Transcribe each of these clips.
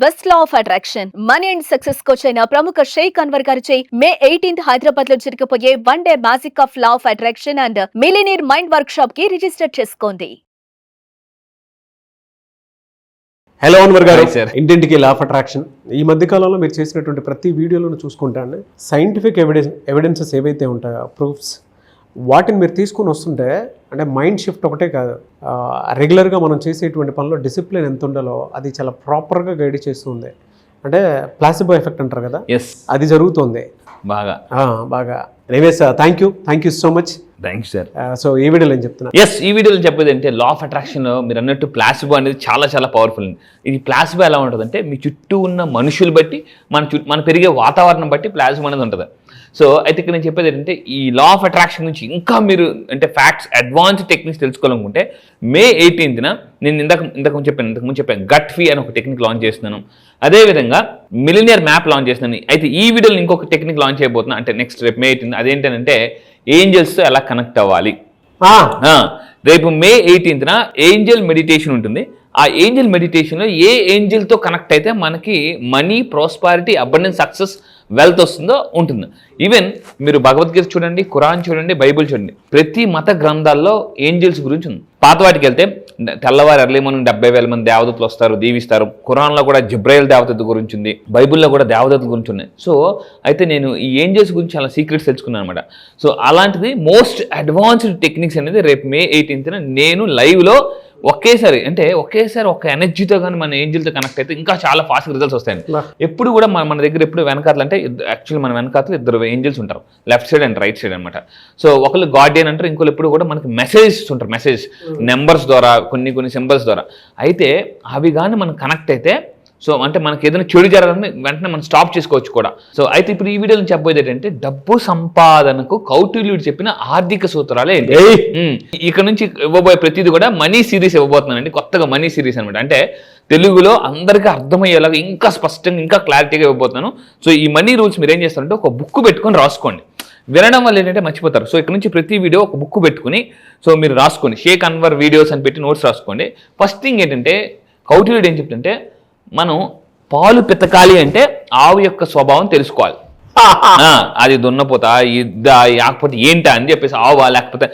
Best law of attraction money and success coach అయిన ప్రముఖ షేక్ అన్వర్ గారిచే మే 18th హైదరాబాద్ లో జరగబోయే 1 day magic of law of attraction and millionaire mind work shop కి register చేసుకోండి. హలో అన్వర్ గారు, ఇంటింటికి లా ఆఫ్ అట్రాక్షన్. ఈ మధ్య కాలంలో మీరు చేసినటువంటి ప్రతి వీడియోలను చూసుకుంటాను సైంటిఫిక్ ఎవిడెన్సెస్ ఏవైతే ఉంటాయో, ప్రూఫ్స్, వాటిని మీరు తీసుకుని వస్తుంటే అంటే మైండ్ షిఫ్ట్ ఒకటే కాదు, రెగ్యులర్గా మనం చేసేటువంటి పనిలో డిసిప్లిన్ ఎంత ఉండాలో అది చాలా ప్రాపర్గా గైడ్ చేస్తుంది. అంటే ప్లాసిబో ఎఫెక్ట్ అంటారు కదా, అది జరుగుతుంది బాగా. Anyways, thank you so much. Thanks sir. So ఈ వీడియోలో ఏం చెప్తున్నా? ఈ వీడియోలో చెప్పేది అంటే లా ఆఫ్ అట్రాక్షన్ మీరు అన్నట్టు ప్లాసిబో అనేది చాలా చాలా పవర్ఫుల్ అండి. ఇది ప్లాసిబో ఎలా ఉంటుందంటే మీ చుట్టూ ఉన్న మనుషులు బట్టి మన పెరిగే వాతావరణం బట్టి ప్లాసిబో అనేది ఉంటుంది. సో అయితే ఇక్కడ నేను చెప్పేది ఏంటంటే ఈ లా ఆఫ్ అట్రాక్షన్ గురించి ఇంకా మీరు అంటే ఫ్యాక్ట్స్, అడ్వాన్స్డ్ టెక్నిక్స్ తెలుసుకోవాలనుకుంటే మే 18th నేను ఇంతకుముందు చెప్పాను గట్ ఫీ అని ఒక టెక్నిక్ లాంచ్ చేస్తున్నాను. అదేవిధంగా మిలియనియర్ మ్యాప్ లాంచ్ చేస్తున్నాను. అయితే ఈ వీడియోలో ఇంకొక టెక్నిక్ లాంచ్ చేయబోతున్నా, అంటే నెక్స్ట్ రేపు మే 18th. అదేంటంటే ఏంజల్స్తో ఎలా కనెక్ట్ అవ్వాలి. రేపు మే 18th ఏంజల్ మెడిటేషన్ ఉంటుంది. ఆ ఏంజల్ మెడిటేషన్లో ఏ ఏంజల్తో కనెక్ట్ అయితే మనకి money, prosperity, abundance, success, wealth వస్తుందో ఉంటుంది. ఈవెన్ మీరు భగవద్గీత చూడండి, ఖురాన్ చూడండి, బైబిల్ చూడండి, ప్రతి మత గ్రంథాల్లో ఏంజల్స్ గురించి ఉంది. పాత వాటికి వెళ్తే తెల్లవారు ఎర్లీ మార్నింగ్ 70,000 మంది దేవదత్తులు వస్తారు, దీవిస్తారు. ఖురాన్లో కూడా జిబ్రాయిల్ దేవదత్తు గురించి ఉంది, బైబిల్లో కూడా దేవదత్తుల గురించి ఉన్నాయి. సో అయితే నేను ఈ ఏంజల్స్ గురించి చాలా సీక్రెట్స్ తెలుసుకున్నాను అనమాట. సో అలాంటిది మోస్ట్ అడ్వాన్స్డ్ టెక్నిక్స్ అనేది రేపు మే 18th నేను లైవ్లో ఒకేసారి ఒక ఎనర్జీతో కానీ మన ఏంజిల్తో కనెక్ట్ అయితే ఇంకా చాలా ఫాస్ట్గా రిజల్ట్స్ వస్తాయండి. ఎప్పుడు కూడా మన దగ్గర ఎప్పుడు వెనకాతలు అంటే యాక్చువల్లీ మన వెనకాతలు 2 ఏంజిల్స్ ఉంటారు, left side and right side అనమాట. సో ఒకళ్ళు గార్డియన్ అంటారు, ఇంకోళ్ళు ఎప్పుడు కూడా మనకి మెసేజెస్ ఉంటారు, మెసేజ్ నెంబర్స్ ద్వారా, కొన్ని సింబల్స్ ద్వారా. అయితే అవి కానీ మనం కనెక్ట్ అయితే సో అంటే మనకి ఏదైనా చెడు జరగాలని వెంటనే మనం స్టాప్ చేసుకోవచ్చు కూడా. సో అయితే ఇప్పుడు ఈ వీడియోలో చెప్పబోయేది ఏంటంటే డబ్బు సంపాదనకు కౌటిల్యుడు చెప్పిన ఆర్థిక సూత్రాలే ఏంటి. ఇక్కడ నుంచి ఇవ్వబోయే ప్రతిదీ కూడా మనీ సిరీస్ ఇవ్వబోతున్నానండి, కొత్తగా మనీ సిరీస్ అనమాట. అంటే తెలుగులో అందరికీ అర్థమయ్యేలాగా ఇంకా స్పష్టంగా ఇంకా క్లారిటీగా ఇవ్వబోతున్నాను. సో ఈ మనీ రూల్స్ మీరు ఏం చేస్తారంటే ఒక బుక్ పెట్టుకొని రాసుకోండి. వినడం వల్ల ఏంటంటే మర్చిపోతారు. సో ఇక్కడ నుంచి ప్రతి వీడియో ఒక బుక్ పెట్టుకుని సో మీరు రాసుకోండి, షేక్ అన్వర్ వీడియోస్ అని పెట్టి నోట్స్ రాసుకోండి. ఫస్ట్ థింగ్ ఏంటంటే కౌటిల్యుడు ఏం చెప్తుంటే మనం పాలు పితకాలి అంటే ఆవు యొక్క స్వభావం తెలుసుకోవాలి. అది దున్నపోతా ఇద్దా లేకపోతే ఏంటా అని చెప్పేసి ఆవా లేకపోతే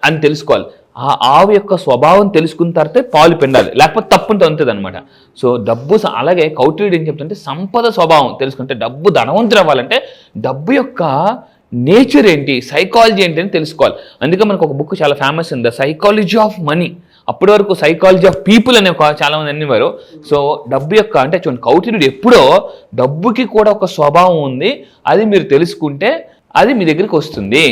అని తెలుసుకోవాలి. ఆ ఆవు యొక్క స్వభావం తెలుసుకున్న తర్వాత పాలు పిండాలి, లేకపోతే తప్పుంటే అంతుంది అనమాట. సో డబ్బు అలాగే కౌటిల్యుడు ఏం చెప్తుంటే సంపద స్వభావం తెలుసుకుంటే డబ్బు ధనవంతుడు అవ్వాలంటే డబ్బు యొక్క నేచర్ ఏంటి, సైకాలజీ ఏంటి అని తెలుసుకోవాలి. అందుకే మనకు ఒక బుక్ చాలా ఫేమస్ ఉంది, ద సైకాలజీ ఆఫ్ మనీ. అప్పటి వరకు సైకాలజీ ఆఫ్ పీపుల్ అనే చాలా మంది అనేవారు. సో డబ్బు యొక్క అంటే చూడండి కౌటిల్యుడు ఎప్పుడో డబ్బుకి కూడా ఒక స్వభావం ఉంది, అది మీరు తెలుసుకుంటే అది మీ దగ్గరికి వస్తుంది.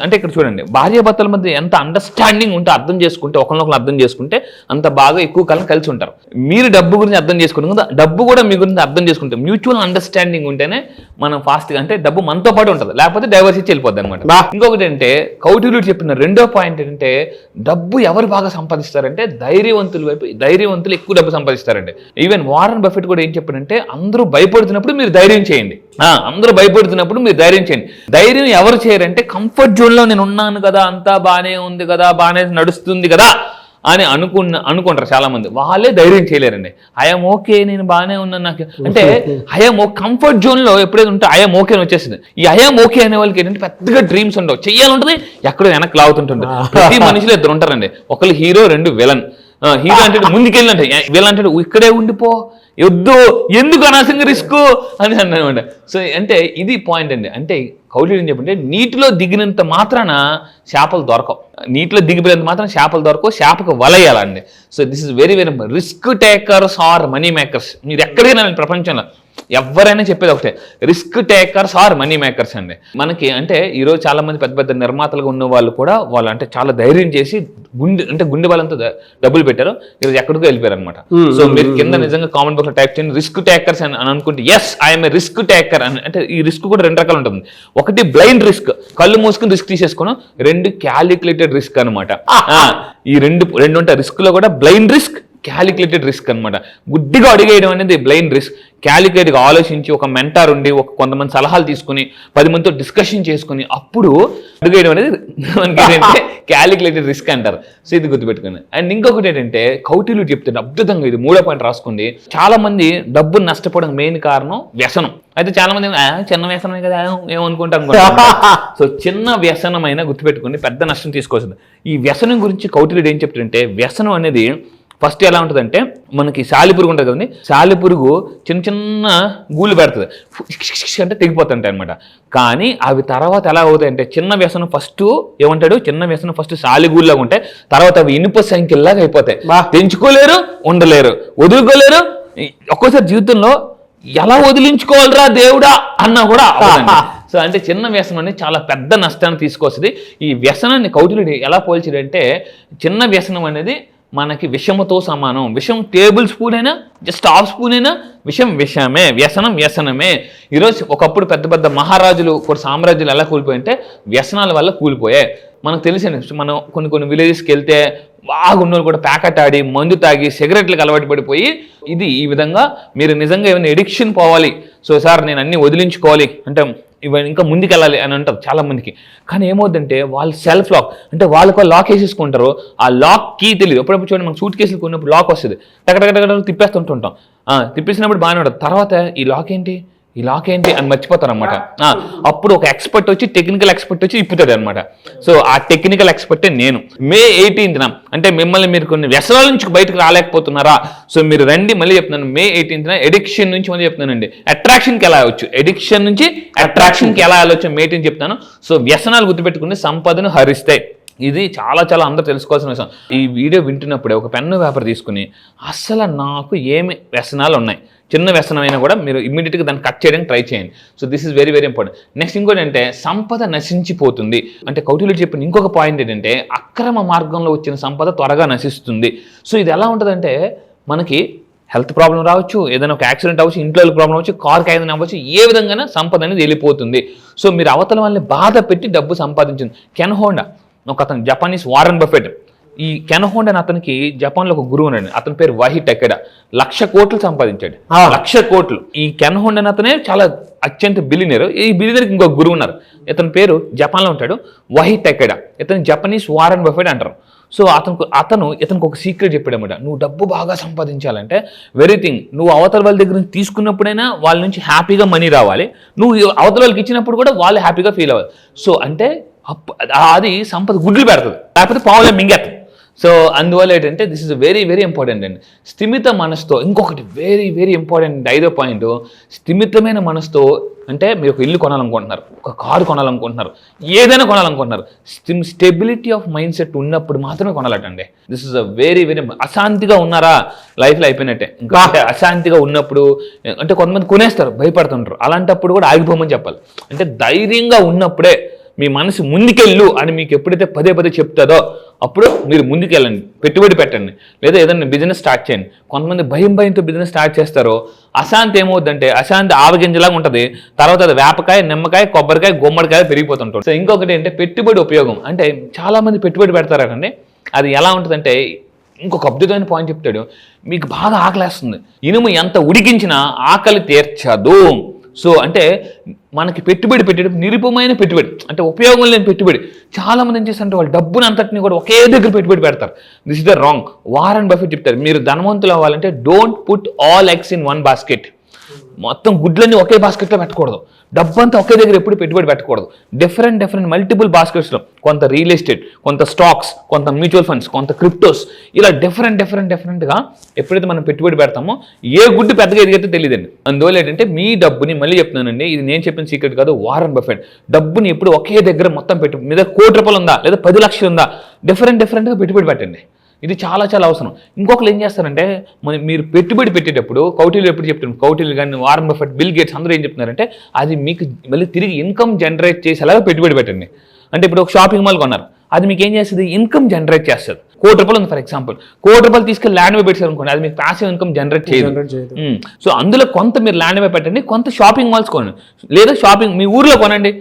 అంటే ఇక్కడ చూడండి భార్యాభర్తల మధ్య ఎంత అండర్స్టాండింగ్ ఉంటే అర్థం చేసుకుంటే ఒకరినొకరు అర్థం చేసుకుంటే అంత బాగా ఎక్కువ కాలం కలిసి ఉంటారు. మీరు డబ్బు గురించి అర్థం చేసుకుంటే డబ్బు కూడా మీ గురించి అర్థం చేసుకుంటే మ్యూచువల్ అండర్స్టాండింగ్ ఉంటేనే మనం ఫాస్ట్గా అంటే డబ్బు మనతో పాటు ఉంటుంది, లేకపోతే డైవర్స్ ఇచ్చి వెళ్ళిపోద్ది అనమాట. ఇంకొకటి అంటే కౌటిల్యుడు చెప్పిన రెండో పాయింట్ ఏంటంటే డబ్బు ఎవరు బాగా సంపాదిస్తారంటే ధైర్యవంతులు ఎక్కువ డబ్బు సంపాదిస్తారండి. ఈవెన్ వారన్ బఫెట్ కూడా ఏం చెప్పాడంటే అందరూ భయపడుతున్నప్పుడు మీరు ధైర్యం చేయండి. ధైర్యం ఎవరు చేయరంటే కంఫర్ట్ జోన్లో నేను ఉన్నాను కదా, అంతా బాగానే ఉంది కదా, బాగానే నడుస్తుంది కదా అని అనుకుంటారు చాలా మంది. వాళ్ళే ధైర్యం చేయలేరండి. ఐఎమ్ ఓకే, నేను బాగానే ఉన్నాను, నాకు అంటే ఐఎమ్ కంఫర్ట్ జోన్లో ఎప్పుడైతే ఉంటే ఐఎమ్ ఓకే అని వచ్చేసింది. ఈ ఐఎమ్ ఓకే అనే వాళ్ళకి ఏంటంటే పెద్దగా డ్రీమ్స్ ఉండవు, చెయ్యాలంటుంది ఎక్కడో వెనక్కి లాగుతుంటుంది. ప్రతి మనిషిలో 2 ఉంటారండి, ఒకళ్ళు హీరో, 2 విలన్. హీరో అంటే ముందుకెళ్ళంటే, విలన్ అంటే ఇక్కడే ఉండిపో, వద్దు, ఎందుకు అనవసరంగా రిస్క్ అని అన్నమాట. సో అంటే ఇది పాయింట్ అండి. అంటే కౌటిల్యుడు ఏం చెప్పంటే నీటిలో దిగినంత మాత్రాన చేపలు దొరకవు, నీటిలో దిగిపోయినంత మాత్రం చేపలు దొరకవు, చేపకు వలయ్యాలండి. So this is very very risk takers are money makers. మీరు ఎక్కడికైనా ప్రపంచంలో ఎవరైనా చెప్పేది ఒకటే, risk takers are money makers అండి. మనకి అంటే ఈరోజు చాలా మంది పెద్ద పెద్ద నిర్మాతలుగా ఉన్న వాళ్ళు కూడా వాళ్ళు అంటే చాలా ధైర్యం చేసి గుండె బలంతో డబ్బులు పెట్టారు, ఈరోజు ఎక్కడికో వెళ్ళిపోయారు అనమాట. సో మీరు కింద నిజంగా కామెంట్ బాక్స్ లో టైప్ చేయండి రిస్క్ టేకర్స్ అని అనుకుంటే yes I'm a risk taker అని. అంటే ఈ రిస్క్ కూడా 2 రకాలు ఉంటుంది. ఒకటి బ్లైండ్ రిస్క్, కళ్ళు మూసుకుని రిస్క్ తీసేసుకోవడం. 2 క్యాలిక్యులేటెడ్ రిస్క్ అనమాట. ఈ రెండు ఉంటాయి. రిస్క్ లో కూడా బ్లైండ్ రిస్క్, క్యాలిక్యులేటెడ్ రిస్క్ అనమాట. గుడ్డిగా అడిగేయడం అనేది బ్లైండ్ రిస్క్. క్యాలిక్యులేట్గా ఆలోచించి ఒక మెంటార్ ఉండి కొంతమంది సలహాలు తీసుకుని 10 మందితో డిస్కషన్ చేసుకుని అప్పుడు అడిగేయడం అనేది మనకి ఏంటంటే క్యాలిక్యులేటెడ్ రిస్క్ అంటారు. సో ఇది గుర్తుపెట్టుకోండి. అండ్ ఇంకొకటి ఏంటంటే కౌటిల్యుడు చెప్తాడు అద్భుతంగా, ఇది 3వ పాయింట్ రాసుకోండి. చాలా మంది డబ్బును నష్టపోవడం మెయిన్ కారణం వ్యసనం. అయితే చాలా మంది చిన్న వ్యసనమే కదా ఏమనుకుంటాం. సో చిన్న వ్యసనమైనా గుర్తుపెట్టుకోండి పెద్ద నష్టం తీసుకోవాల్సింది. ఈ వ్యసనం గురించి కౌటిల్యుడు ఏం చెప్తాడంటే, వ్యసనం అనేది ఫస్ట్ ఎలా ఉంటుందంటే, మనకి సాలిపురుగు ఉంటుంది కదండి, సాలిపురుగు చిన్న చిన్న గూళ్ళు పెడుతుంది అంటే తెగిపోతుంటాయి అనమాట. కానీ అవి తర్వాత ఎలా అవుతాయంటే, చిన్న వ్యసనం ఫస్ట్ ఏమంటాడు, చిన్న వ్యసనం ఫస్ట్ సాలిగూళ్ళగా ఉంటాయి, తర్వాత అవి ఇనుప సంఖ్యలాగా అయిపోతాయి. తెంచుకోలేరు, ఉండలేరు, వదులుకోలేరు. ఒక్కోసారి జీవితంలో ఎలా వదిలించుకోవాలరా దేవుడా అన్నా కూడా అవ్వదండి. సో అంటే చిన్న వ్యసనం అనేది చాలా పెద్ద నష్టాన్ని తీసుకొస్తుంది. ఈ వ్యసనాన్ని కౌటిల్యుడు ఎలా పోల్చాడంటే, చిన్న వ్యసనం అనేది మనకి విషముతో సమానం. విషం టేబుల్ స్పూన్ అయినా, జస్ట్ హాఫ్ స్పూన్ అయినా విషం విషమే, వ్యసనం వ్యసనమే. ఈరోజు ఒకప్పుడు పెద్ద పెద్ద మహారాజులు, కొన్ని సామ్రాజ్యాలు ఎలా కూలిపోయాయంటే వ్యసనాల వల్ల కూలిపోయాయి. మనకు తెలిసింది, మనం కొన్ని విలేజెస్కి వెళ్తే బాగా ఉన్నోళ్ళు కూడా ప్యాకెట్ ఆడి, మందు తాగి, సిగరెట్లకు అలవాటు పడిపోయి, ఇది ఈ విధంగా మీరు నిజంగా ఏమైనా ఎడిక్షన్ పోవాలి, సో సార్ నేను అన్ని వదిలించుకోవాలి అంటే ఇవన్నీ ఇంకా ముందుకెళ్ళాలి అని అంటారు చాలా మందికి. కానీ ఏమవుతుందంటే వాళ్ళు సెల్ఫ్ లాక్ అంటే వాళ్ళకు లాక్ వేసేసుకుంటారు. ఆ లాక్ కీ తెలియదు. ఎప్పుడప్పుడు చూడండి, మనకు సూట్ కేసులు కొన్నప్పుడు లాక్ వస్తుంది, టకటకటక తిప్పేస్తుంటుంటాం. తిప్పేసినప్పుడు బాగానే ఉంటుంది, తర్వాత ఈ లాక్ ఏంటి అని మర్చిపోతారు అనమాట. అప్పుడు ఒక ఎక్స్పర్ట్ వచ్చి, టెక్నికల్ ఎక్స్పర్ట్ వచ్చి ఇప్పుతాడు అనమాట. సో ఆ టెక్నికల్ ఎక్స్పర్టే నేను. May 18th అంటే మిమ్మల్ని మీరు కొన్ని వ్యసనాల నుంచి బయటకు రాలేకపోతున్నారా, సో మీరు రండి. మళ్ళీ చెప్తున్నాను, May 18th ఎడిక్షన్ నుంచి మళ్ళీ చెప్తున్నానండి, అట్రాక్షన్కి ఎలా అవ్వచ్చు, ఎడిక్షన్ నుంచి అట్రాక్షన్కి ఎలా వెళ్ళవచ్చు May 18th చెప్తాను. సో వ్యసనాలు గుర్తుపెట్టుకుని సంపదను హరిస్తాయి. ఇది చాలా చాలా అందరూ తెలుసుకోవాల్సిన విషయం. ఈ వీడియో వింటున్నప్పుడే ఒక పెన్ను పేపర్ తీసుకుని అసలు నాకు ఏమి వ్యసనాలు ఉన్నాయి, చిన్న వ్యసనమైనా కూడా మీరు ఇమ్మీడియట్గా దాన్ని కట్ చేయడానికి ట్రై చేయండి. So this is very very important. Next ఇంకోటి అంటే సంపద నశించిపోతుంది అంటే కౌటిల్యుడు చెప్పిన ఇంకొక పాయింట్ ఏంటంటే, అక్రమ మార్గంలో వచ్చిన సంపద త్వరగా నశిస్తుంది. సో ఇది ఎలా ఉంటుందంటే, మనకి హెల్త్ ప్రాబ్లం రావచ్చు, ఏదైనా ఒక యాక్సిడెంట్ అవ్వచ్చు, ఇంట్లో ప్రాబ్లం అవ్వచ్చు, కార్కి ఏదైనా అవ్వచ్చు, ఏ విధంగా సంపద అనేది వెళ్ళిపోతుంది. సో మీరు అవతల వాళ్ళని బాధ పెట్టి డబ్బు సంపాదించింది. కెన్ హోండా ఒక అతను, జపానీస్ వారన్ బఫెట్, ఈ కెన్ హోండా అని అతనికి జపాన్లో ఒక గురువు ఉన్నాడు, అతని పేరు వహి టెకెడా. 1,00,000 కోట్లు సంపాదించాడు, 1,00,000 కోట్లు. ఈ కెన్ హోండా అని అతనే చాలా అత్యంత బిలియనర్. ఈ బిలియనర్కి ఇంకొక గురువు ఉన్నారు, ఇతని పేరు జపాన్లో ఉంటాడు, వహి టెకెడా. ఇతను జపనీస్ వారన్ బఫెట్ అంటారు. సో ఇతనికి ఒక సీక్రెట్ చెప్పాడన్నమాట. నువ్వు డబ్బు బాగా సంపాదించాలంటే వెరీ థింగ్, నువ్వు అవతల వాళ్ళ దగ్గర నుంచి తీసుకున్నప్పుడైనా వాళ్ళ నుంచి హ్యాపీగా మనీ రావాలి, నువ్వు అవతల వాళ్ళకి ఇచ్చినప్పుడు కూడా వాళ్ళు హ్యాపీగా ఫీల్ అవ్వాలి. సో అంటే అది సంపద గుడ్లు పెడుతుంది, లేకపోతే పావులే మింగేస్తుంది. సో అందువల్ల ఏంటంటే this is very very important అండి. స్థిమిత మనసుతో, ఇంకొకటి వెరీ వెరీ ఇంపార్టెంట్ 5వ పాయింట్, స్థిమితమైన మనసుతో. అంటే మీరు ఒక ఇల్లు కొనాలనుకుంటున్నారు, ఒక కారు కొనాలనుకుంటున్నారు, ఏదైనా కొనాలనుకుంటున్నారు, స్టెబిలిటీ ఆఫ్ మైండ్ సెట్ ఉన్నప్పుడు మాత్రమే కొనాలటండి. This is a very very. అశాంతిగా ఉన్నారా, లైఫ్లో అయిపోయినట్టే. ఇంకా అంటే అశాంతిగా ఉన్నప్పుడు అంటే కొంతమంది కొనేస్తారు, భయపడుతుంటారు, అలాంటప్పుడు కూడా ఆగిపోమని చెప్పాలి. అంటే ధైర్యంగా ఉన్నప్పుడే మీ మనసు ముందుకెళ్ళు అని మీకు ఎప్పుడైతే పదే చెప్తుందో అప్పుడు మీరు ముందుకెళ్ళండి, పెట్టుబడి పెట్టండి, లేదా ఏదైనా బిజినెస్ స్టార్ట్ చేయండి. కొంతమంది భయంతో బిజినెస్ స్టార్ట్ చేస్తారో, అశాంతి ఏమవుద్దంటే, అశాంతి ఆవగింజలాగా ఉంటుంది, తర్వాత అది వేపకాయ, నిమ్మకాయ, కొబ్బరికాయ, గుమ్మడికాయ పెరిగిపోతుంటారు. సో ఇంకొకటి అంటే పెట్టుబడి ఉపయోగం. అంటే చాలా మంది పెట్టుబడి పెడతారండి, అది ఎలా ఉంటుందంటే, ఇంకొక అద్భుతమైన పాయింట్ చెప్తాడు, మీకు బాగా ఆకలేస్తుంది, ఇనుము ఎంత ఉడికించినా ఆకలి తీర్చదు. సో అంటే మనకి పెట్టుబడి పెట్టేటప్పుడు నిరుపమైన పెట్టుబడి, అంటే ఉపయోగం లేని పెట్టుబడి. చాలా మంది ఏం చేస్తారంటే వాళ్ళు డబ్బుని అంతటిని కూడా ఒకే దగ్గర పెట్టుబడి పెడతారు. This is the wrong. Warren Buffett చెప్తారు, మీరు ధనవంతులు అవ్వాలంటే don't put all eggs in one basket. మొత్తం గుడ్లన్నీ ఒకే బాస్కెట్లో పెట్టకూడదు, డబ్బంతా ఒకే దగ్గర ఎప్పుడు పెట్టుబడి పెట్టకూడదు. డిఫరెంట్ మల్టిపుల్ బాస్కెట్స్లో, కొంత రియల్ ఎస్టేట్, కొంత స్టాక్స్, కొంత మ్యూచువల్ ఫండ్స్, కొంత క్రిప్టోస్, ఇలా డిఫరెంట్గా ఎప్పుడైతే మనం పెట్టుబడి పెడతామో ఏ గుడ్డు పెద్దగా ఎదిగితే తెలియదండి. అందువల్ల ఏంటంటే మీ డబ్బుని, మళ్ళీ చెప్తున్నానండి, ఇది నేను చెప్పిన సీక్రెట్ కాదు, వారన్ బఫెట్ డబ్బుని ఎప్పుడు ఒకే దగ్గర మొత్తం పెట్టు, మీద ₹1,00,00,000 ఉందా లేదా 10 లక్షలు ఉందా, డిఫరెంట్గా పెట్టుబడి పెట్టండి. ఇది చాలా అవసరం. ఇంకొకరు ఏం చేస్తారంటే, మీరు పెట్టుబడి పెట్టేటప్పుడు కౌటిల్యుడు ఎప్పుడు చెప్తున్నారు, కౌటిల్యుడు కానీ, వారన్ బఫెట్, బిల్ గేట్స్ అందరూ ఏం చెప్తున్నారంటే, అది మీకు మళ్ళీ తిరిగి ఇన్కమ్ జనరేట్ చేసేలాగా పెట్టుబడి పెట్టండి. అంటే ఇప్పుడు ఒక షాపింగ్ మాల్ కొన్నారు, అది మీకు ఏం చేస్తుంది, ఇన్కమ్ జనరేట్ చేస్తుంది. ₹1,00,00,000 ఉంది ఫర్ ఎగ్జాంపుల్, ₹1,00,00,000 తీసుకెళ్ళి ల్యాండ్ మీద పెట్టారు అనుకోండి, అది మీకు ప్యాసివ్ ఇన్కమ్ జనరేట్ చేయదు. సో అందులో కొంత మీరు ల్యాండ్ మీద పెట్టండి, కొంత షాపింగ్ మాల్స్ కొనండి, లేదా షాపింగ్ మీ ఊర్లో కొనండి,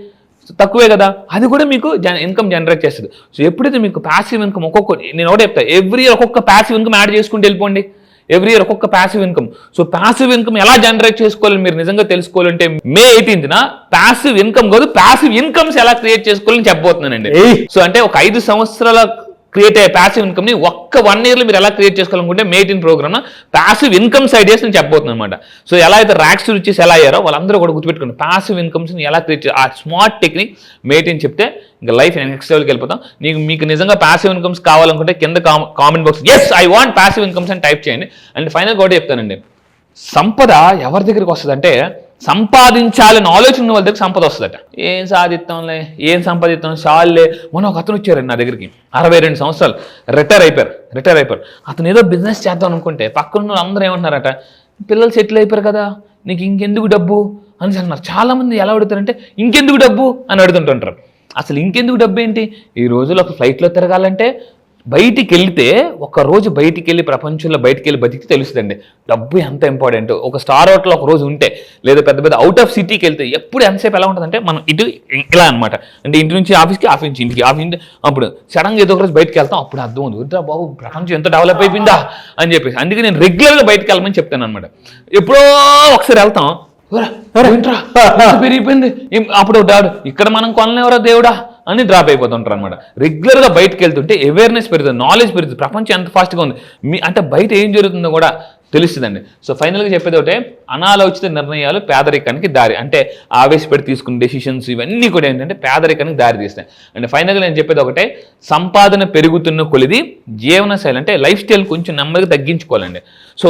తక్కువే కదా, అది కూడా మీకు ఇన్కమ్ జనరేట్ చేస్తుంది. సో ఎప్పుడైతే మీకు ప్యాసివ్ ఇన్కమ్ నేను ఒకటి చెప్తా, ఎవ్రీ ఇయర్ ఒక్కొక్క ప్యాసివ్ ఇన్కమ్ యాడ్ చేసుకుంటూ వెళ్ళిపోండి. ఎవ్రీ ఇయర్ ఒక్కొక్క passive income. So passive income ఎలా జనరేట్ చేసుకోవాలని మీరు నిజంగా తెలుసుకోవాలంటే May 18th ప్యాసివ్ ఇన్కమ్ కాదు, ప్యాసివ్ ఇన్కమ్స్ ఎలా క్రియేట్ చేసుకోవాలని చెప్పబోతున్నానండి. సో అంటే ఒక 5 సంవత్సరాల క్రియేట్ అయ్యే ప్యాసివ్ ఇన్కమ్ ని ఒక్క 1 year లో మీరు ఎలా క్రియేట్ చేసుకోవాలనుకుంటే May 18 program passive incomes ideas నేను చెప్పబోతున్నాను అనమాట. సో ఎలా అయితే ర్యాక్స్ రిచెస్ ఎలా అయ్యారో వాళ్ళందరూ కూడా గుర్తుపెట్టుకోండి, ప్యాసివ్ ఇన్కమ్స్ ని ఎలా క్రియేట్ ఆ స్మార్ట్ టెక్నిక్ May 18 చెప్తే ఇంకా లైఫ్ నెక్స్ట్ లెవెల్కి వెళ్ళిపోతాం. మీకు నిజంగా ప్యాసివ్ ఇన్కమ్స్ కావాలనుకుంటే కింద comment box yes I want passive incomes అని టైప్ చేయండి. అండ్ ఫైనల్ కూడా చెప్తానండి, సంపద ఎవరి దగ్గరికి వస్తుంది అంటే సంపాదించాలని ఆలోచన వాళ్ళ దగ్గర సంపద వస్తుందట. ఏం సాధిస్తాంలే, ఏం సంపాదిస్తాం చాలులే. మొన్న ఒక అతను వచ్చారండి నా దగ్గరికి, 62 సంవత్సరాలు, రిటైర్ అయిపోయారు. అతను ఏదో బిజినెస్ చేద్దాం అనుకుంటే పక్కన అందరూ ఏమంటున్నారట, పిల్లలు సెటిల్ అయిపోయారు కదా నీకు ఇంకెందుకు డబ్బు అని అన్నారు. చాలా మంది ఎలా అడుగుతారంటే ఇంకెందుకు డబ్బు అని అడుగుతుంటారు. అసలు ఇంకెందుకు డబ్బు ఏంటి? ఈ రోజుల్లో ఒక ఫ్లైట్లో తిరగాలంటే బయటికి వెళ్తే ఒక రోజు బయటికి వెళ్ళి ప్రపంచంలో బయటికి వెళ్ళి బతికి తెలుస్తుందండి డబ్బు ఎంత ఇంపార్టెంట్. ఒక స్టార్ హోటల్ ఒక రోజు ఉంటే లేదా పెద్ద పెద్ద అవుట్ ఆఫ్ సిటీకి వెళ్తే ఎప్పుడు ఎంతసేపు ఎలా ఉంటుందంటే మనం ఇటు ఇలా అనమాట. అంటే ఇంటి నుంచి ఆఫీస్కి, ఆఫీస్ నుంచి ఇంటికి, ఆఫీస్ అప్పుడు సడన్గా ఏదో ఒక రోజు బయటకు వెళ్తాం, అప్పుడు అర్థం ఉంది వద్దా బాబు ప్రపంచం ఎంత డెవలప్ అయిపోయిందా అని చెప్పేసి. అందుకే నేను రెగ్యులర్గా బయటకు వెళ్ళమని చెప్తాను అనమాట. ఎప్పుడో ఒకసారి వెళ్తాం, పెరిగిపోయింది అప్పుడు డాడు ఇక్కడ మనం కొనలేవరా దేవుడా అని డ్రాప్ అయిపోతుంటారు అనమాట. రెగ్యులర్గా బయటకు వెళ్తుంటే అవేర్నెస్ పెరుగుతుంది, నాలెడ్జ్ పెరుగుతుంది, ప్రపంచం ఎంత ఫాస్ట్గా ఉంది అంటే బయట ఏం జరుగుతుందో కూడా తెలుస్తుందండి. సో ఫైనల్గా చెప్పేది ఒకటే, అనాలోచిత నిర్ణయాలు పేదరికానికి దారి. అంటే ఆవేశపడి తీసుకున్న డెసిషన్స్ ఇవన్నీ కూడా ఏంటంటే పేదరికానికి దారి తీస్తాయి. అండ్ ఫైనల్గా నేను చెప్పేది ఒకటే, సంపాదన పెరుగుతున్న కొలిది జీవనశైలి అంటే లైఫ్ స్టైల్ కొంచెం నెమ్మదిగా తగ్గించుకోవాలండి. So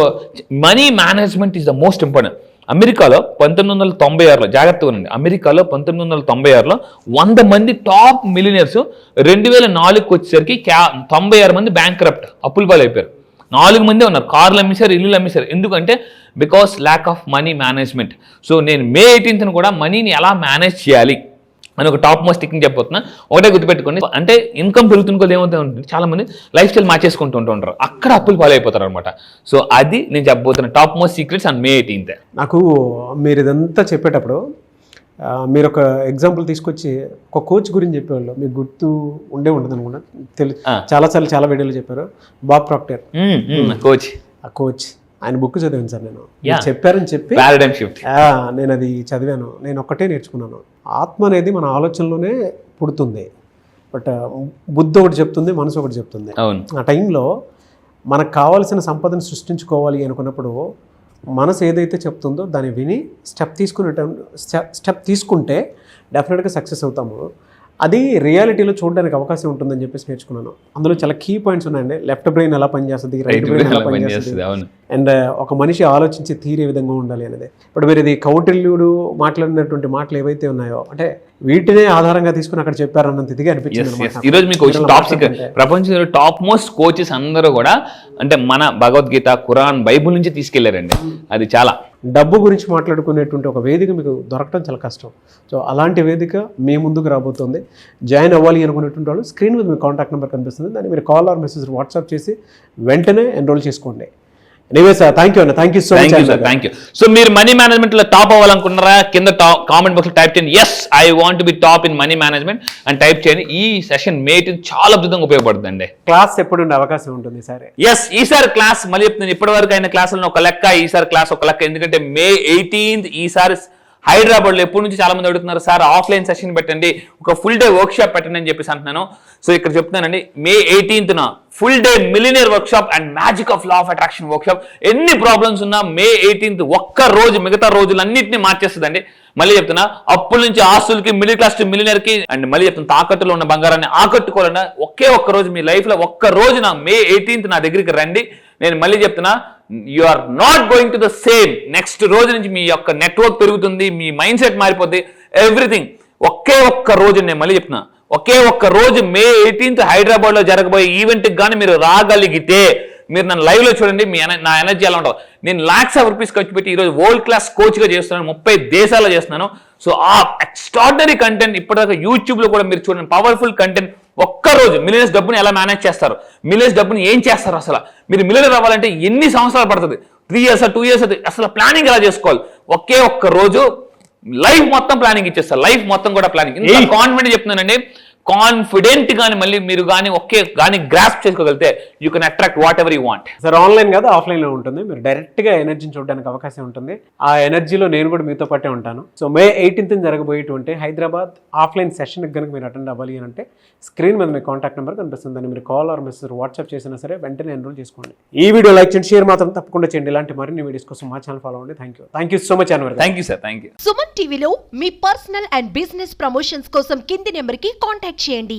money management is the most important. అమెరికాలో 1996లో జాగ్రత్తగా ఉండండి, అమెరికాలో 1996లో 100 మంది టాప్ మిలియనర్స్ 2004కి వచ్చేసరికి 96 మంది బ్యాంక్రప్ట్ అప్పుల పాలు అయిపోయారు. 4 మంది ఉన్నారు, కార్లు అమ్మేశారు, ఇల్లులు అమ్మేశారు. ఎందుకంటే because lack of money management. So నేను May 18th కూడా మనీని ఎలా మేనేజ్ చేయాలి అని ఒక టాప్ మోస్ట్ టెక్నిక్ చెప్పబోతున్నా. ఒకటే గుర్తుపెట్టుకోండి, అంటే ఇన్కమ్ పెరుగుతున్న కొద్ది ఏమవుతుంది చాలా మంది లైఫ్ స్టైల్ మార్చేసుకుంటూ ఉంటారు, అక్కడ అప్పులు పాలైపోతారు అనమాట. సో అది నేను చెప్పబోతున్నా top most secrets on May 18th. నాకు మీరు ఇదంతా చెప్పేటప్పుడు మీరు ఒక ఎగ్జాంపుల్ తీసుకొచ్చి ఒక కోచ్ గురించి చెప్పేవాళ్ళు, మీకు గుర్తు ఉండదు అనుకుంటా, చాలాసార్లు చాలా వీడియోలు చెప్పారు, బాబ్ ప్రాక్టర్ కోచ్. ఆ కోచ్ ఆయన బుక్ చదివాను సార్ నేను, చెప్పారని చెప్పి నేను అది చదివాను. నేను ఒక్కటే నేర్చుకున్నాను, ఆత్మ అనేది మన ఆలోచనలోనే పుడుతుంది, బట్ బుద్ధి ఒకటి చెప్తుంది, మనసు ఒకటి చెప్తుంది. ఆ టైంలో మనకు కావాల్సిన సంపదను సృష్టించుకోవాలి అనుకున్నప్పుడు మనసు ఏదైతే చెప్తుందో దాన్ని విని స్టెప్ తీసుకుంటే డెఫినెట్గా సక్సెస్ అవుతాము. అది రియాలిటీలో చూడడానికి అవకాశం ఉంటుందని చెప్పేసి నేర్చుకున్నాను. అందులో చాలా కీ పాయింట్స్ ఉన్నాయండి. లెఫ్ట్ బ్రెయిన్ ఎలా పనిచేస్తుంది, రైట్ బ్రెయిన్ ఎలా పనిచేస్తుంది, అండ్ ఒక మనిషి ఆలోచించి తీరే విధంగా ఉండాలి అనేది. ఇప్పుడు మీరు ఇది కౌటిల్యుడు మాట్లాడినటువంటి మాటలు ఏవైతే ఉన్నాయో అంటే వీటినే ఆధారంగా తీసుకుని అక్కడ చెప్పారన్నంత ఇదిగా అనిపించింది. ఈరోజు మీకు టాప్ ప్రపంచంలో టాప్ మోస్ట్ కోచెస్ అందరూ కూడా అంటే మన భగవద్గీత, ఖురాన్, బైబుల్ నుంచి తీసుకెళ్లారండి. అది చాలా డబ్బు గురించి మాట్లాడుకునేటువంటి ఒక వేదిక మీకు దొరకడం చాలా కష్టం. సో అలాంటి వేదిక మీ ముందుకు రాబోతుంది. జాయిన్ అవ్వాలి అనుకునేటువంటి వాళ్ళు స్క్రీన్ మీద మీ కాంటాక్ట్ నెంబర్ కనిపిస్తుంది, దాన్ని మీరు కాల్ ఆర్ మెసేజ్ వాట్సాప్ చేసి వెంటనే ఎన్రోల్ చేసుకోండి. Anyway sir, thank you so much. Thank you. So మీరు మనీ మేనేజ్మెంట్ లో టాప్ అవ్వాలనుకున్నారా? కింద కామెంట్ బాక్స్ లో టైప్ చేయండి yes I want be top in money management అని టైప్ చేయండి. ఈ సెషన్ May 18 చాలా అద్భుతంగా ఉపయోగపడుతుందండి. క్లాస్ ఎప్పుడు ఉండే అవకాశం ఉంటుంది సార్? ఎస్, ఈసారి క్లాస్ మళ్ళీ చెప్తున్నాను, ఇప్పటి వరకు అయిన క్లాసులను ఒక లెక్క, ఈసారి క్లాస్ ఒక లెక్క. ఎందుకంటే May 18 ఈసారి హైదరాబాద్లో ఎప్పటి నుంచి చాలా మంది అడుగుతున్నారు, సార్ ఆఫ్లైన్ సెషన్ పెట్టండి, ఒక ఫుల్ డే వర్క్ షాప్ పెట్టండి అని చెప్పేసి అంటున్నాను. సో ఇక్కడ చెప్తున్నానండి, May 18th full day millionaire work shop and magic of law of attraction work shop. ఎన్ని ప్రాబ్లమ్స్ ఉన్నా May 18th ఒక్క రోజు మిగతా రోజులన్నింటినీ మార్చేస్తుందండి. మళ్ళీ చెప్తున్నా, అప్పుల నుంచి ఆస్తులకి, మిడిల్ క్లాస్ టు మిలియనర్ కి, అండ్ మళ్ళీ చెప్తున్నా తాకట్టులో ఉన్న బంగారాన్ని ఆకట్టుకోవాలన్నా ఒకే ఒక్క రోజు మీ లైఫ్ లో ఒక్క రోజు May 18th నా దగ్గరికి రండి. నేను మళ్ళీ చెప్తున్నా, you are not going to the same. Next రోజు నుంచి మీ యొక్క నెట్వర్క్ పెరుగుతుంది, మీ మైండ్ సెట్ మారిపోద్ది, ఎవ్రీథింగ్. ఒకే ఒక్క రోజు, నేను మళ్ళీ చెప్తున్నా, ఒకే ఒక్క రోజు May 18th హైదరాబాద్ లో జరగబోయే ఈవెంట్కి కానీ మీరు రాగలిగితే, మీరు నన్ను లైవ్ లో చూడండి, నా ఎనర్జీ ఎలా ఉంటుంది. నేను lakhs of rupees ఖర్చు పెట్టి ఈరోజు వరల్డ్ క్లాస్ కోచ్గా చేస్తున్నాను, 30 దేశాల్లో చేస్తున్నాను. సో ఆ ఎక్స్ట్రాడినరీ కంటెంట్ ఇప్పటిదాకా యూట్యూబ్ లో కూడా మీరు చూడండి, పవర్ఫుల్ కంటెంట్. ఒక్కరోజు మిలియనర్స్ డబ్బుని ఎలా మేనేజ్ చేస్తారు, మిలియనర్స్ డబ్బుని ఏం చేస్తారు, అసలు మీరు మిలియనర్ అవ్వాలంటే ఎన్ని సంవత్సరాలు పడుతుంది, 3 years 2 years, అసలు ప్లానింగ్ ఎలా చేసుకోవాలి. ఒకే ఒక్క రోజు లైఫ్ మొత్తం ప్లానింగ్ ఇచ్చేస్తారు, లైఫ్ మొత్తం కూడా ప్లానింగ్. ఇంత కాన్ఫిడెంట్ చెప్తున్నానండి, కాన్ఫిడెంట్ గాని మళ్ళీ మీరు కానీ ఒకే కానీ గ్రాస్ప్ చేసుకోగలిగితే you can attract what ever you want. Sir online కాదు ఆఫ్లైన్లో ఉంటుంది, మీరు డైరెక్ట్గా ఎనర్జీని చూడడానికి అవకాశం ఉంటుంది. ఆ ఎనర్జీలో నేను కూడా మీతో పాటే ఉంటాను. సో May 18th జరగబోయేటువంటి హైదరాబాద్ ఆఫ్లైన్ సెషన్కి కనుక మీరు అటెండ్ అవ్వాలి అని అంటే స్క్రీన్ మీద మీ కాంటాక్ట్ నెంబర్ కనిపిస్తుందని మీరు కాల్ ఆర్ మెసేజ్ వాట్సాప్ చేసినా సరే వెంటనే ఎన్రోల్ చేసుకోండి. ఈ వీడియో లైక్ చేయండి, షేర్ మాత్రం తప్పకుండా చేయండి. ఇలాంటి మరిన్ని వీడియోస్ కోసం మా ఛానల్ ఫాలో అవ్వండి. Thank you so much Anwar. Thank you sir, thank you. Suman టీవీలో మీ పర్సనల్ అండ్ బిజినెస్ ప్రమోషన్స్ కోసం కింది నెంబర్కి కాంటాక్ట్ చేయండి.